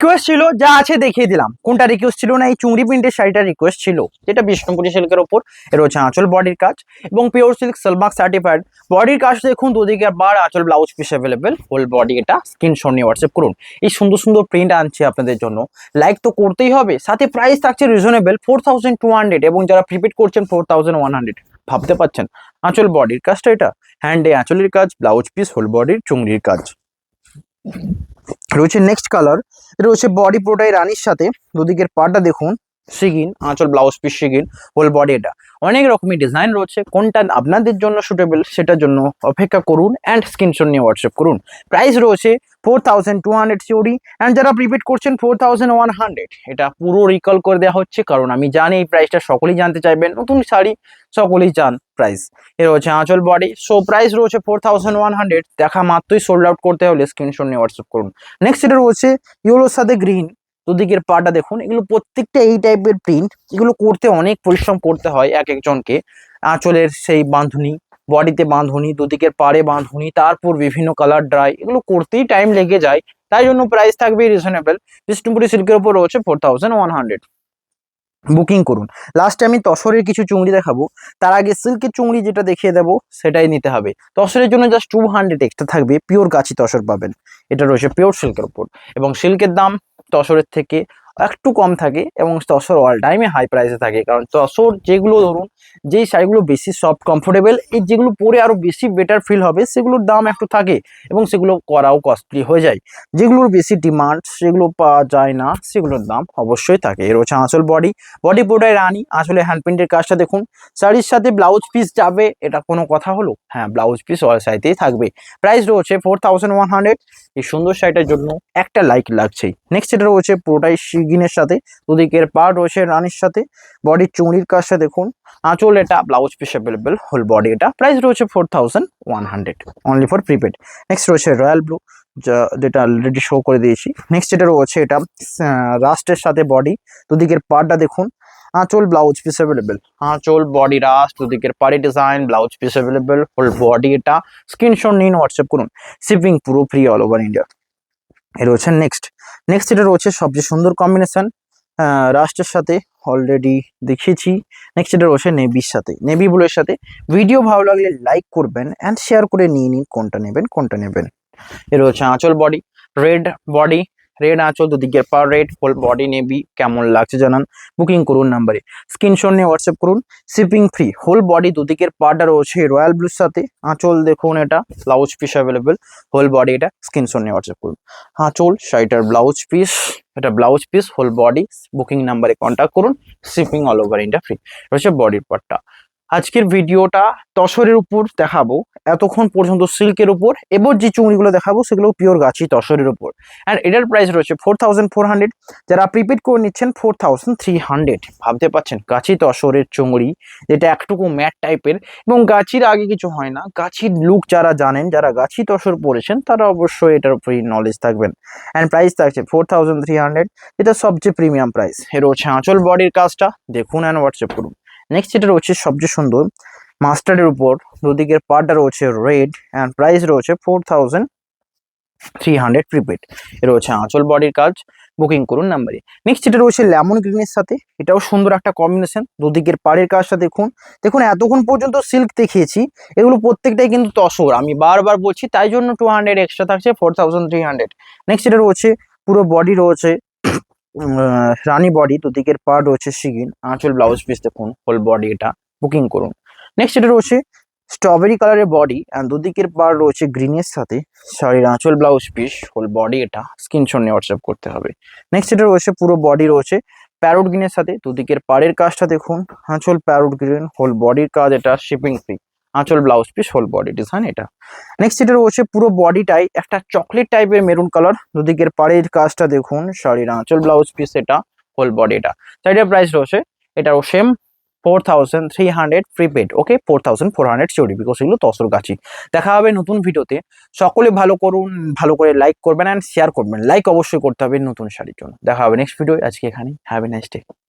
Request ছিল যা আছে দেখিয়ে দিলাম। কোনটা রিকোয়েস্ট ছিল না, এই চুংড়ি প্রিন্টের শাড়িটা রিকোয়েস্ট ছিল, যেটা বিষ্ণুপুরি সিল্কের ওপর। এর হচ্ছে আঁচল বডির কাজ এবং পিওর সিল্ক সালমার্ক সার্টিফাইড। বডির কাজ দেখুন, দুদিকে বার আঁচল blouse piece available, whole body. এটা স্ক্রিনশট নিয়ে হোয়াটসঅ্যাপ করুন। এই সুন্দর সুন্দর প্রিন্ট আনছি আপনাদের জন্য, লাইক তো করতেই হবে। সাথে প্রাইস থাকছে রিজনেবল 4200, এবং যারা প্রিপেড করছেন 4100। ভাবতে পারছেন আঁচল বডির কাজটা, এটা হ্যান্ডে আঁচলের কাজ, ব্লাউজ পিস, হোল বডির চুংড়ির কাজ রয়েছে। নেক্সট কালার, এটা হচ্ছে বডি পুরোটাই রানীর সাথে, দুদিকের পাটা দেখুন সিগিন, আঁচল ব্লাউজ পিস সিগিন, হোল বডি। এটা অনেক রকমের ডিজাইন রয়েছে, কোনটা আপনাদের জন্য সুটেবল সেটার জন্য অপেক্ষা করুন অ্যান্ড স্ক্রিনশট নিয়ে হোয়াটসঅ্যাপ করুন। প্রাইস রয়েছে 4200 সিওডি, অ্যান্ড যারা প্রিপেড করছেন 4100। এটা পুরো রিকল করে দেওয়া হচ্ছে, কারণ আমি জানি এই প্রাইসটা সকলেই জানতে চাইবেন, নতুন শাড়ি সকলেই চান প্রাইস। এ রয়েছে আঁচল বডি, সো প্রাইস রয়েছে 4100। দেখা মাত্রই সোল্ড আউট করতে হলে স্ক্রিনশট নিয়ে হোয়াটসঅ্যাপ করুন। নেক্সট এটা রয়েছে ইয়েলোর সাথে গ্রিন, দুদিকের পাটা দেখুন, এগুলো প্রত্যেকটা এই টাইপের প্রিন্ট। এগুলো করতে অনেক পরিশ্রম করতে হয় এক একজনকে। আঁচলের সেই বাঁধুনি, বডিতে বাঁধুনি, দুদিকের পাড়ে বাঁধুনি, তারপর বিভিন্ন কালার ড্রাই, এগুলো করতেই টাইম লেগে যায়। তাই জন্য প্রাইস থাকবে রিজনেবল। বিষ্ণুপুরি সিল্কের উপর রয়েছে 4100। বুকিং করুন। লাস্টে আমি তসরের কিছু চুংড়ি দেখাবো, তার আগে সিল্কের চুংড়ি যেটা দেখিয়ে দেবো সেটাই নিতে হবে। তসরের জন্য জাস্ট 200 এক্সট্রা থাকবে, পিওর গাছি তসর পাবেন। এটা রয়েছে পিওর সিল্কের উপর, এবং সিল্কের দাম তসরের থেকে একটু কম থাকে, এবং তসর অল টাইমে হাই প্রাইসে থাকে। কারণ তসর যেগুলো ধরুন, যেই শাড়িগুলো বেশি সফট কমফোর্টেবল, এই যেগুলো পরে আরো বেশি বেটার ফিল হবে, সেগুলোর দাম একটু থাকে, এবং সেগুলো করাও কস্টলি হয়ে যায়। যেগুলোর বেশি ডিমান্ড, সেগুলো পাওয়া যায় না, সেগুলোর দাম অবশ্যই থাকে। এর হচ্ছে আঁচল বডি, বডি পুরোটাই রানী, আসলে হ্যান্ড প্রিন্টের কাজটা দেখুন। শাড়ির সাথে ব্লাউজ পিস যাবে, এটা কোনো কথা হলো? হ্যাঁ, ব্লাউজ পিস অল সাইডেই থাকবে। প্রাইস রয়েছে 4100। এই সুন্দর শাড়িটার জন্য একটা লাইক লাগছেই। নেক্সট এটা রয়েছে পুরোটাই শিগিনের সাথে, দুদিকের পাড় রয়েছে রানীর সাথে, বডির চুড়ির কাজটা দেখুন, আঁচল, এটা blouse piece available, whole body. এটা প্রাইস রয়েছে 4100 অনলি ফর প্রিপেড। নেক্সট রয়েছে রয়্যাল ব্লু, যেটা অলরেডি শো করে দিয়েছি। নেক্সট যেটা রয়েছে, এটা রাস্টের সাথে বডি, দুদিকের পাড়টা দেখুন, আঁচল ব্লাউজ পিস অ্যাভেলেবেল, আঁচল বডি রাস্ট, দুদিকের পাড়ি design, blouse piece available, whole body. এটা স্ক্রিনশট নিন, হোয়াটসঅ্যাপ করুন। শিপিং পুরো ফ্রি অল ওভার ইন্ডিয়া। এ রয়েছে নেক্সট এটা রয়েছে সবচেয়ে সুন্দর কম্বিনেশন, রাস্টের সাথে অলরেডি দেখিয়েছি। নেক্সট এটা রয়েছে নেভির সাথে, নেভি ব্লুয়ের সাথে। ভিডিও ভালো লাগলে লাইক করবেন অ্যান্ড শেয়ার করে নিয়ে নিন কোনটা নেবেন। এর হচ্ছে আঁচল বডি, রেড বডি, রেড আঁচল, দুদিকের পার রেড, হোল বডি নেভি। কেমন লাগছে জানান, বুকিং করুন নাম্বারে, স্ক্রিনশট নিয়ে হোয়াটসঅ্যাপ করুন। শিপিং ফ্রি, হোল বডি, দুদিকের পার্টটা রয়েছে রয়্যাল ব্লুর সাথে, আঁচল দেখুন, এটা blouse piece available, whole body. এটা স্ক্রিনশট নিয়ে হোয়াটসঅ্যাপ করুন। আঁচল, শাড়িটার ব্লাউজ পিস, এটা blouse piece, whole body. Booking নাম্বারে কন্ট্যাক্ট করুন। Shipping all over India free রয়েছে বডির পার্টটা। আজকের ভিডিওটা তসরের উপর দেখাবো, এতক্ষণ পর্যন্ত সিল্কের উপর। এবার যে চুড়িগুলো দেখাবো সেগুলো পিওর গাছি তসরের উপর, অ্যান্ড এটার প্রাইস রয়েছে 4400। যারা প্রিপেড করে নিচ্ছেন 4300। ভাবতে পারছেন গাছি তসরের চুড়ি, যেটা একটুকু ম্যাট টাইপের, এবং গাছির আগে কিছু হয় না। গাছির লুক যারা জানেন, যারা গাছি তসর পরেছেন, তারা অবশ্যই এটার উপরই নলেজ থাকবেন। অ্যান্ড প্রাইস থাকছে 4300, এটা সবচেয়ে প্রিমিয়াম প্রাইস। এর হচ্ছে আঁচল বডির কাজটা দেখুন অ্যান্ড হোয়াটসঅ্যাপ করুন। নেক্সট এটা রয়েছে সবচেয়ে সুন্দর মাস্টার্ডের উপর, দুদিকের পার্টটা রয়েছে রেড, অ্যান্ড প্রাইস রয়েছে 4300 প্রিপেড। এর হচ্ছে আঁচল বডির কাজ, বুকিং করুন নাম্বারে। নেক্সট এটা রয়েছে লেমন গ্রিনের সাথে, এটাও সুন্দর একটা কম্বিনেশন। দুদিকের পাড়ের কাজটা দেখুন, এতক্ষণ পর্যন্ত সিল্ক দেখিয়েছি, এগুলো প্রত্যেকটাই কিন্তু তসর, আমি বারবার বলছি, তাই জন্য 200 এক্সট্রা থাকছে, 4300। নেক্সট এটা রয়েছে পুরো বডি রয়েছে রানী বডি, দুদিকের পার্ট রয়েছে শিগিন, আঁচল ব্লাউজ পিস দেখুন, হোল বডি। এটা বুকিং করুন। নেক্সট এটা রয়েছে স্ট্রবেরি কালারের বডি, অ্যান্ড দুদিকের পার্ট রয়েছে গ্রিনের সাথে, শাড়ির আঁচল ব্লাউজ পিস, হোল বডি। এটা স্ক্রিনশট নিয়ে হোয়াটসঅ্যাপ করতে হবে। নেক্সট এটা রয়েছে পুরো বডি রয়েছে প্যারোট গ্রিনের সাথে, দুদিকের পাড়ের কাজটা দেখুন, আঁচল প্যারোট গ্রিন, হোল বডির কাজ। এটা শিপিং ফ্রি, আঁচল blouse piece, whole body design. এটা নেক্সট এটা রয়েছে পুরো বডিটাই একটা চকলেট টাইপের মেরুন কালার, দুদিকের পাড়ের কাজটা দেখুন, শাড়ির আঁচল ব্লাউজ পিস, এটা হোল বডি। এটা শাড়িটার প্রাইস রয়েছে, এটাও সেম 4300 প্রিপেড। ওকে, 4400 চড়ি, বিকজ এগুলো তসর গাছি। দেখা হবে নতুন ভিডিওতে। সকলে ভালো করুন, ভালো করে লাইক করবেন অ্যান্ড শেয়ার করবেন। লাইক অবশ্যই করতে হবে নতুন শাড়ির জন্য। দেখা হবে নেক্সট ভিডিও। আজকে এখানে, হ্যাভ এ নাইস ডে।